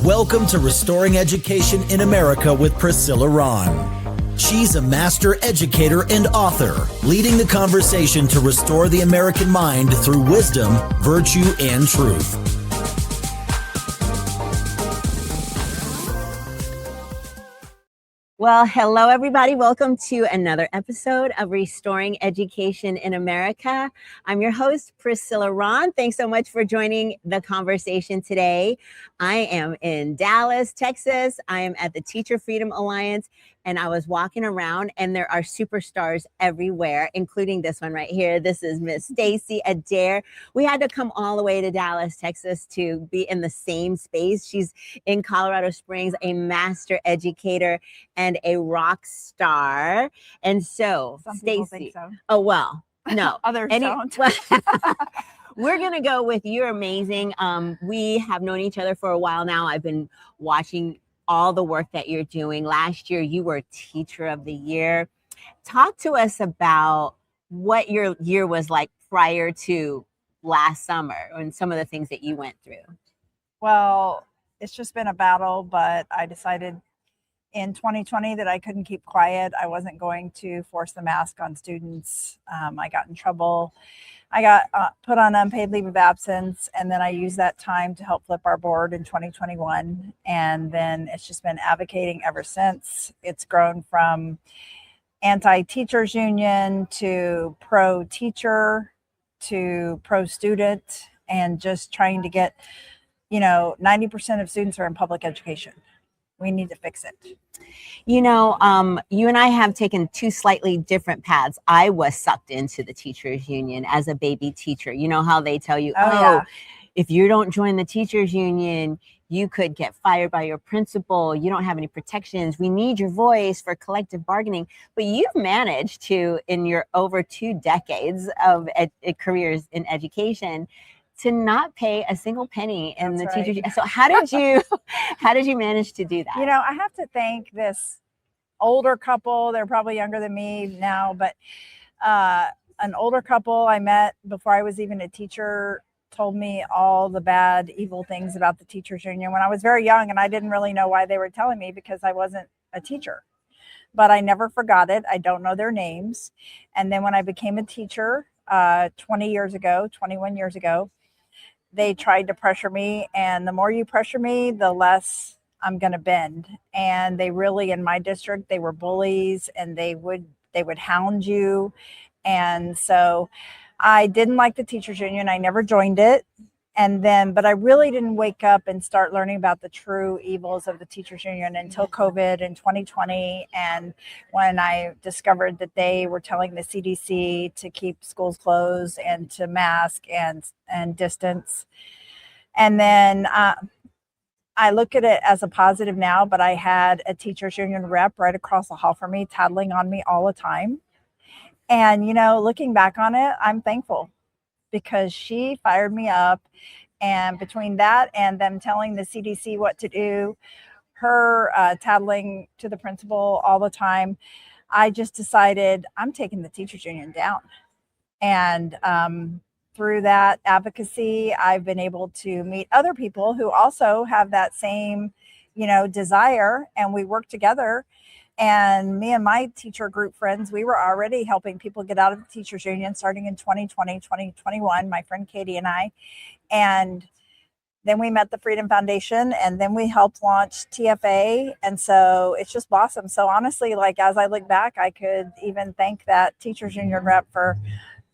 Welcome to Restoring Education in America with Priscilla Rahn. She's a master educator and author, leading the conversation to restore the American mind through wisdom, virtue, and truth. Well, hello, everybody. Welcome to another episode of Restoring Education in America. I'm your host, Priscilla Rahn. Thanks so much for joining the conversation today. I am in Dallas, Texas. I am at the Teacher Freedom Alliance, and I was walking around, and there are superstars everywhere, including this one right here. This is Miss Stacy Adair. We had to come all the way to Dallas, Texas to be in the same space. She's in Colorado Springs, a master educator and a rock star. And so, some people Stacy, think so. Oh, well, no. Others don't. We're going to go with you're amazing. We have known each other for a while now. I've been watching all the work that you're doing. Last year, you were Teacher of the Year. Talk to us about what your year was like prior to last summer and some of the things that you went through. Well, it's just been a battle, but I decided in 2020 that I couldn't keep quiet. I wasn't going to force the mask on students. I got in trouble. I got put on unpaid leave of absence, and then I used that time to help flip our board in 2021. And then it's just been advocating ever since. It's grown from anti-teachers union to pro-teacher to pro-student, and just trying to get, 90% of students are in public education. We need to fix it. You and I have taken two slightly different paths. I was sucked into the teachers union as a baby teacher. You know how they tell you, yeah. If you don't join the teachers union, you could get fired by your principal. You don't have any protections. We need your voice for collective bargaining. But you've managed to, in your over 2 decades of careers in education, to not pay a single penny in That's the right. teachers. So how did you manage to do that? I have to thank this older couple. They're probably younger than me now, but an older couple I met before I was even a teacher told me all the bad, evil things about the teachers union when I was very young, and I didn't really know why they were telling me because I wasn't a teacher. But I never forgot it. I don't know their names. And then when I became a teacher 21 years ago, they tried to pressure me, and the more you pressure me, the less I'm going to bend. And they really, in my district, they were bullies, and they would hound you. And so I didn't like the teachers union. I never joined it. But I really didn't wake up and start learning about the true evils of the teachers union until COVID in 2020. And when I discovered that they were telling the CDC to keep schools closed and to mask and distance. And then I look at it as a positive now, but I had a teachers union rep right across the hall from me, tattling on me all the time. And, looking back on it, I'm thankful, because she fired me up. And between that and them telling the CDC what to do, her tattling to the principal all the time, I just decided I'm taking the teachers union down. And through that advocacy, I've been able to meet other people who also have that same, desire, and we work together. And me and my teacher group friends, we were already helping people get out of the teachers union starting in 2020, 2021, my friend Katie and I. And then we met the Freedom Foundation, and then we helped launch TFA. And so it's just blossomed. So honestly, as I look back, I could even thank that teachers union rep for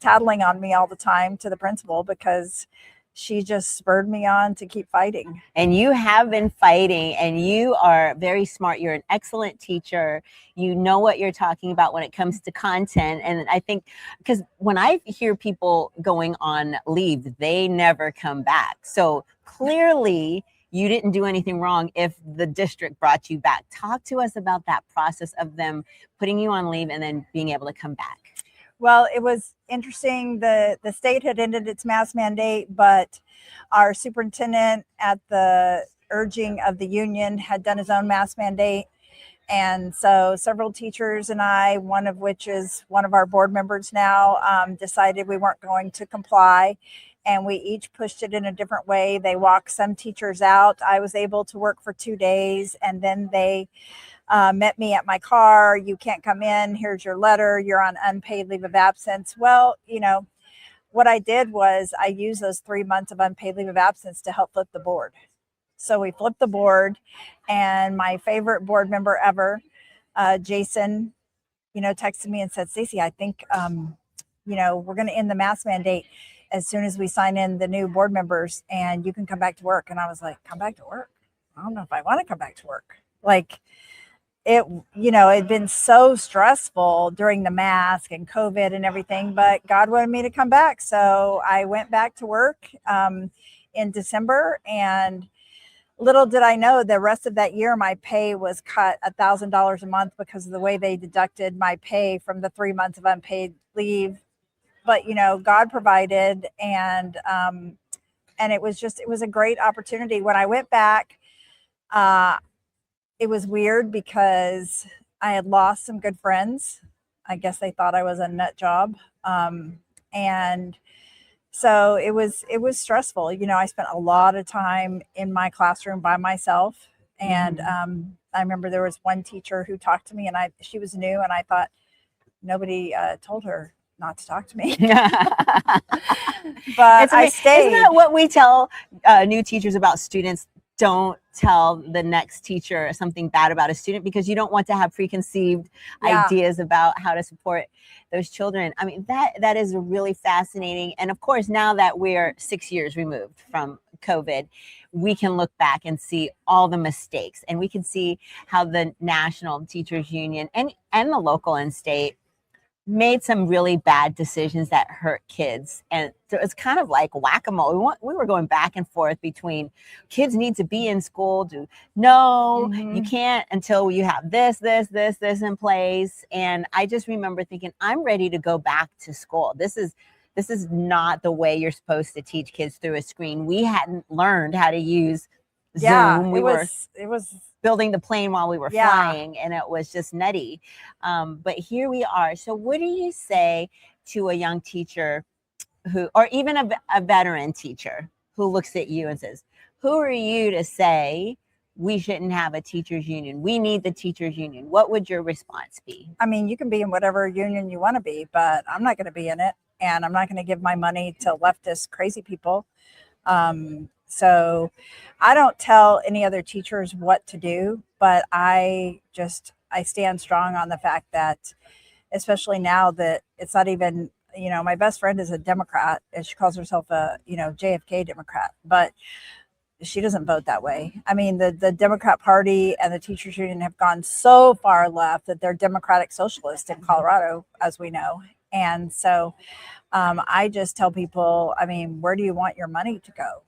tattling on me all the time to the principal, because she just spurred me on to keep fighting. And you have been fighting, and you are very smart. You're an excellent teacher. You know what you're talking about when it comes to content. And I think, because when I hear people going on leave, they never come back. So clearly you didn't do anything wrong if the district brought you back. Talk to us about that process of them putting you on leave and then being able to come back. Well, it was interesting. The state had ended its mask mandate, but our superintendent, at the urging of the union, had done his own mask mandate. And so several teachers and I, one of which is one of our board members now, decided we weren't going to comply. and we each pushed it in a different way. They walked some teachers out. I was able to work for 2 days, and then they met me at my car. You can't come in. Here's your letter. You're on unpaid leave of absence. Well, what I did was I used those 3 months of unpaid leave of absence to help flip the board. So we flipped the board, and my favorite board member ever, Jason, texted me and said, Stacy, I think, we're going to end the mask mandate as soon as we sign in the new board members, and you can come back to work. And I was like, come back to work? I don't know if I want to come back to work. Like, it'd been so stressful during the mask and COVID and everything, but God wanted me to come back. So I went back to work in December, and little did I know the rest of that year, my pay was cut $1,000 a month because of the way they deducted my pay from the 3 months of unpaid leave. But, God provided, and it was a great opportunity. When I went back, it was weird because I had lost some good friends. I guess they thought I was a nut job. And so it was stressful. I spent a lot of time in my classroom by myself. And I remember there was one teacher who talked to me, and she was new, and I thought nobody told her not to talk to me. But I stayed. Isn't that what we tell new teachers about students? Don't tell the next teacher something bad about a student, because you don't want to have preconceived ideas about how to support those children. I mean, that is really fascinating. And of course, now that we're 6 years removed from COVID, we can look back and see all the mistakes, and we can see how the National Teachers Union and the local and state made some really bad decisions that hurt kids. And so it's kind of like whack-a-mole. We were going back and forth between kids need to be in school to no, you can't until you have this in place. And I just remember thinking, I'm ready to go back to school. This is not the way you're supposed to teach kids through a screen. We hadn't learned how to use Zoom. It was building the plane while we were flying, and it was just nutty. But here we are. So what do you say to a young teacher or even a veteran teacher who looks at you and says, who are you to say we shouldn't have a teachers union? We need the teachers union. What would your response be? I mean, you can be in whatever union you want to be, but I'm not going to be in it, and I'm not going to give my money to leftist crazy people. So I don't tell any other teachers what to do, but I stand strong on the fact that, especially now that it's not even, my best friend is a Democrat, and she calls herself a, JFK Democrat, but she doesn't vote that way. I mean, the Democrat Party and the teachers union have gone so far left that they're democratic socialists in Colorado, as we know. And so I just tell people, I mean, where do you want your money to go?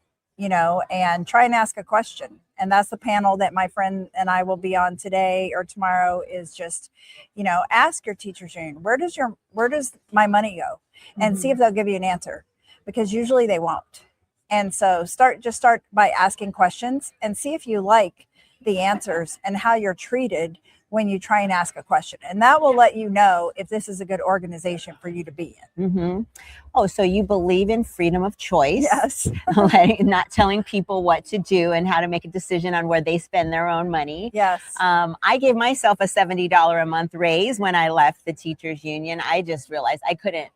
And try and ask a question. And that's the panel that my friend and I will be on today or tomorrow, is just, ask your teachers union, where does my money go? And see if they'll give you an answer, because usually they won't. And so start by asking questions and see if you like the answers and how you're treated when you try and ask a question. And that will let you know if this is a good organization for you to be in. Oh, so you believe in freedom of choice. Yes. Not telling people what to do and how to make a decision on where they spend their own money. Yes. I gave myself a $70 a month raise when I left the teachers union. I just realized I couldn't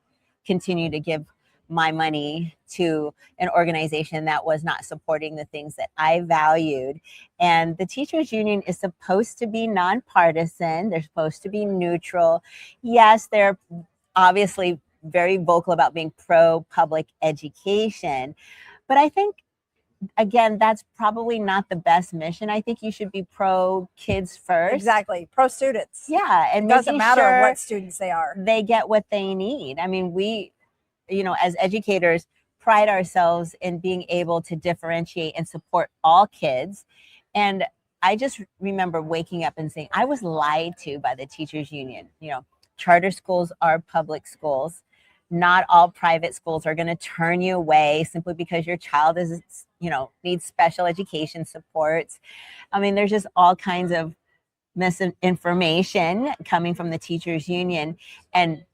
continue to give my money to an organization that was not supporting the things that I valued. And the teachers union is supposed to be nonpartisan. They're supposed to be neutral. Yes, they're obviously very vocal about being pro public education, but I think, again, that's probably not the best mission. I think you should be pro kids first. Exactly. Pro students. Yeah. And it doesn't matter what students they are. They get what they need. I mean, we, as educators, pride ourselves in being able to differentiate and support all kids. And I just remember waking up and saying, I was lied to by the teachers union. Charter schools are public schools. Not all private schools are going to turn you away simply because your child is, needs special education supports. I mean, there's just all kinds of misinformation coming from the teachers union. And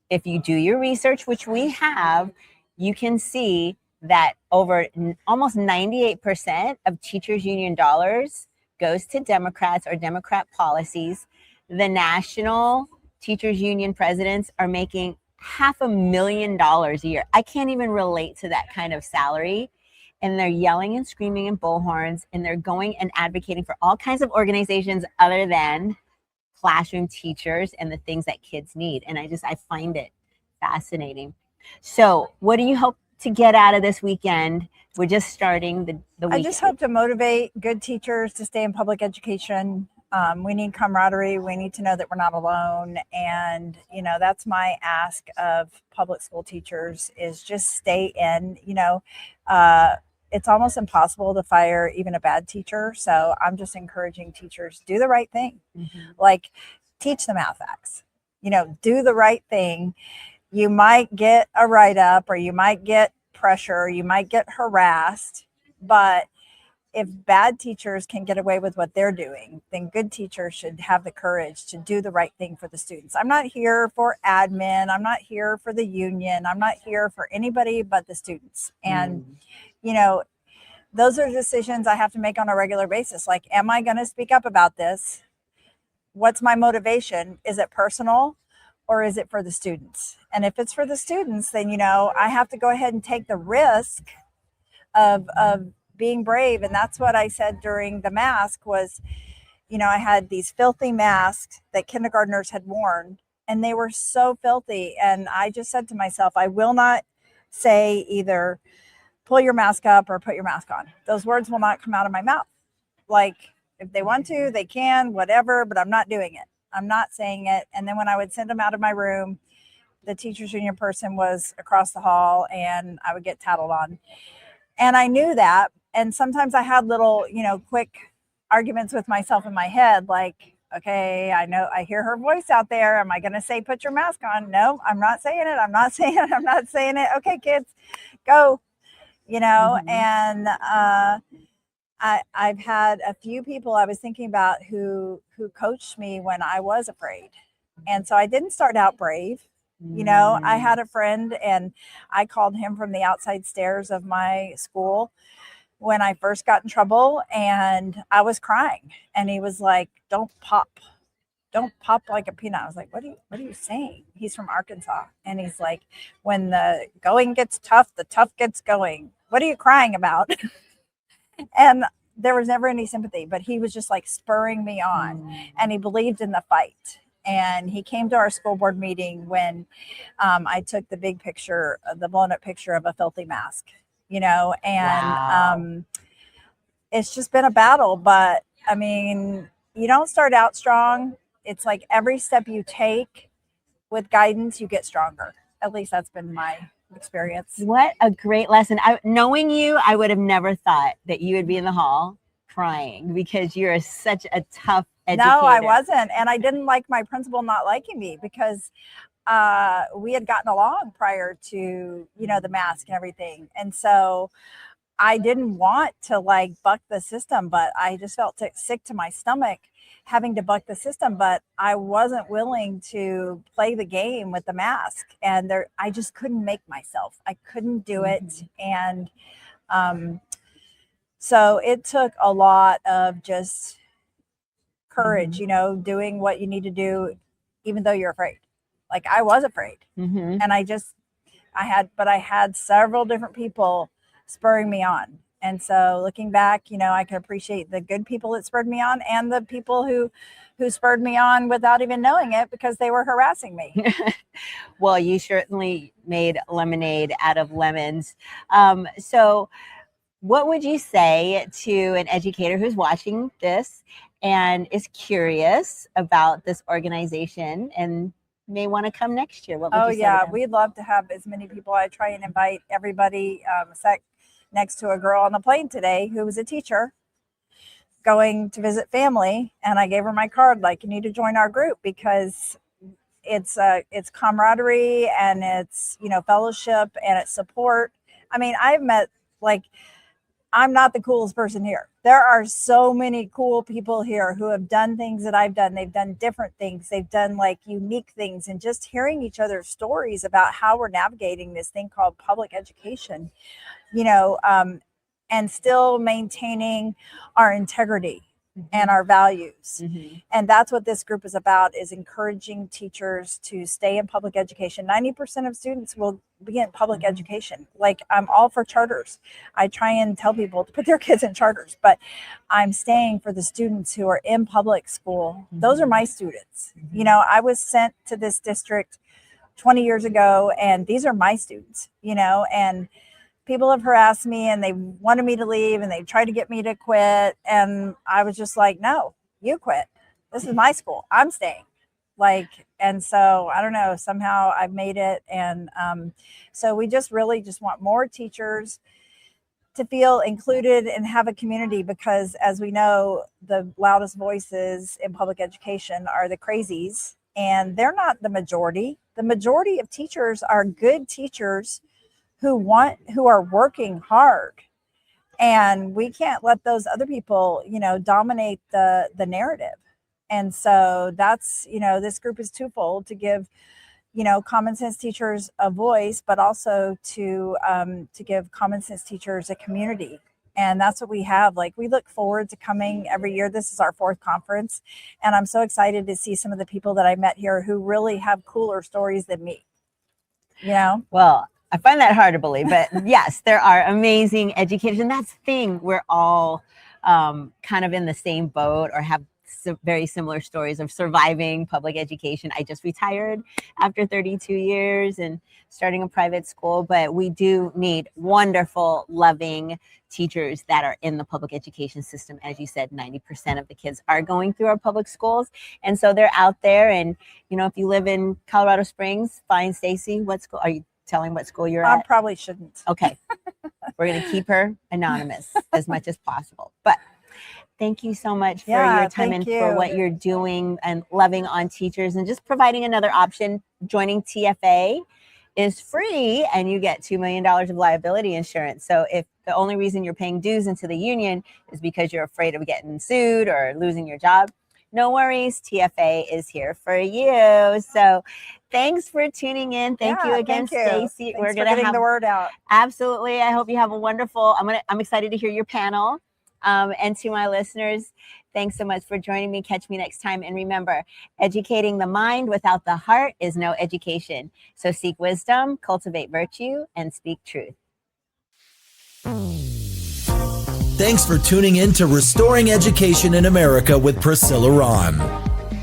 if you do your research, which we have, you can see that almost 98% of teachers union dollars goes to Democrats or Democrat policies. The national teachers union presidents are making $500,000 a year. I can't even relate to that kind of salary. And they're yelling and screaming and bullhorns, and they're going and advocating for all kinds of organizations other than classroom teachers and the things that kids need. And I find it fascinating. So what do you hope to get out of this weekend? We're just starting the weekend. I just hope to motivate good teachers to stay in public education. We need camaraderie. We need to know that we're not alone. And, that's my ask of public school teachers is just stay in, it's almost impossible to fire even a bad teacher. So I'm just encouraging teachers, do the right thing. Like teach the math facts, do the right thing. You might get a write-up or you might get pressure, or you might get harassed, but if bad teachers can get away with what they're doing, then good teachers should have the courage to do the right thing for the students. I'm not here for admin. I'm not here for the union. I'm not here for anybody but the students. And, those are decisions I have to make on a regular basis. Like, am I going to speak up about this? What's my motivation? Is it personal or is it for the students? And if it's for the students, then, I have to go ahead and take the risk of being brave. And that's what I said during the mask was, I had these filthy masks that kindergartners had worn, and they were so filthy. And I just said to myself, I will not say either pull your mask up or put your mask on. Those words will not come out of my mouth. Like, if they want to, they can, whatever, but I'm not doing it. I'm not saying it. And then when I would send them out of my room, the teachers union person was across the hall and I would get tattled on. And I knew that. And sometimes I had little, quick arguments with myself in my head, like, okay, I know I hear her voice out there. Am I going to say, put your mask on? No, I'm not saying it. I'm not saying it. I'm not saying it. Okay, kids, go, and I've had a few people I was thinking about who coached me when I was afraid. And so I didn't start out brave. I had a friend and I called him from the outside stairs of my school when I first got in trouble and I was crying. And he was like, don't pop like a peanut. I was like, what are you saying? He's from Arkansas. And he's like, when the going gets tough, the tough gets going. What are you crying about? And there was never any sympathy, but he was just like spurring me on. And he believed in the fight. And he came to our school board meeting when I took the big picture, the blown up picture of a filthy mask, and wow. It's just been a battle. But I mean, you don't start out strong. It's like every step you take with guidance, you get stronger. At least that's been my experience. What a great lesson. Knowing you, I would have never thought that you would be in the hall crying because you're such a tough educator. No, I wasn't. And I didn't like my principal not liking me because we had gotten along prior to, the mask and everything. And so I didn't want to buck the system, but I just felt sick to my stomach having to buck the system, but I wasn't willing to play the game with the mask. And I just couldn't make myself. I couldn't do it. And so it took a lot of just courage, doing what you need to do, even though you're afraid. Like I was afraid. And I had several different people spurring me on. And so looking back, I can appreciate the good people that spurred me on and the people who spurred me on without even knowing it because they were harassing me. Well, you certainly made lemonade out of lemons. So what would you say to an educator who's watching this and is curious about this organization and may want to come next year? What would you say to them? We'd love to have as many people. I try and invite everybody. Sat next to a girl on the plane today who was a teacher going to visit family, and I gave her my card, like, you need to join our group because it's camaraderie and it's fellowship and it's support. I mean, I've met I'm not the coolest person here. There are so many cool people here who have done things that I've done. They've done different things. They've done like unique things, and just hearing each other's stories about how we're navigating this thing called public education, and still maintaining our integrity and our values. And that's what this group is about, is encouraging teachers to stay in public education. 90% of students will be in public education. Like, I'm all for charters. I try and tell people to put their kids in charters, but I'm staying for the students who are in public school. Those are my students. I was sent to this district 20 years ago, and these are my students, and people have harassed me and they wanted me to leave and they tried to get me to quit. And I was just like, no, you quit. This is my school. I'm staying. And so I don't know, somehow I've made it. And so we just really just want more teachers to feel included and have a community, because as we know, the loudest voices in public education are the crazies, and they're not the majority. The majority of teachers are good teachers who are working hard, and we can't let those other people, dominate the narrative. And so that's, this group is twofold: to give, common sense teachers a voice, but also to give common sense teachers a community. And that's what we have. Like, we look forward to coming every year. This is our 4th conference, and I'm so excited to see some of the people that I met here who really have cooler stories than me. Well, I find that hard to believe, but yes, there are amazing educators, and that's the thing. We're all kind of in the same boat, or have very similar stories of surviving public education. I just retired after 32 years and starting a private school, but we do need wonderful, loving teachers that are in the public education system. As you said, 90% of the kids are going through our public schools, and so they're out there. And if you live in Colorado Springs, find Stacy. What school are you telling? What school you're at? I probably shouldn't. Okay. We're going to keep her anonymous as much as possible. But thank you so much for your time and for what you're doing and loving on teachers, and just providing another option. Joining TFA is free, and you get $2 million of liability insurance. So if the only reason you're paying dues into the union is because you're afraid of getting sued or losing your job, no worries. TFA is here for you. So thanks for tuning in. Thank you again, Stacy. We're going to have the word out. Absolutely. I hope you have a wonderful, I'm excited to hear your panel. And to my listeners, thanks so much for joining me. Catch me next time. And remember, educating the mind without the heart is no education. So seek wisdom, cultivate virtue, and speak truth. Thanks for tuning in to Restoring Education in America with Priscilla Rahn.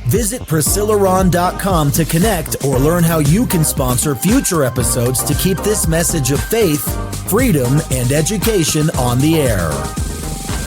Visit PriscillaRahn.com to connect or learn how you can sponsor future episodes to keep this message of faith, freedom, and education on the air.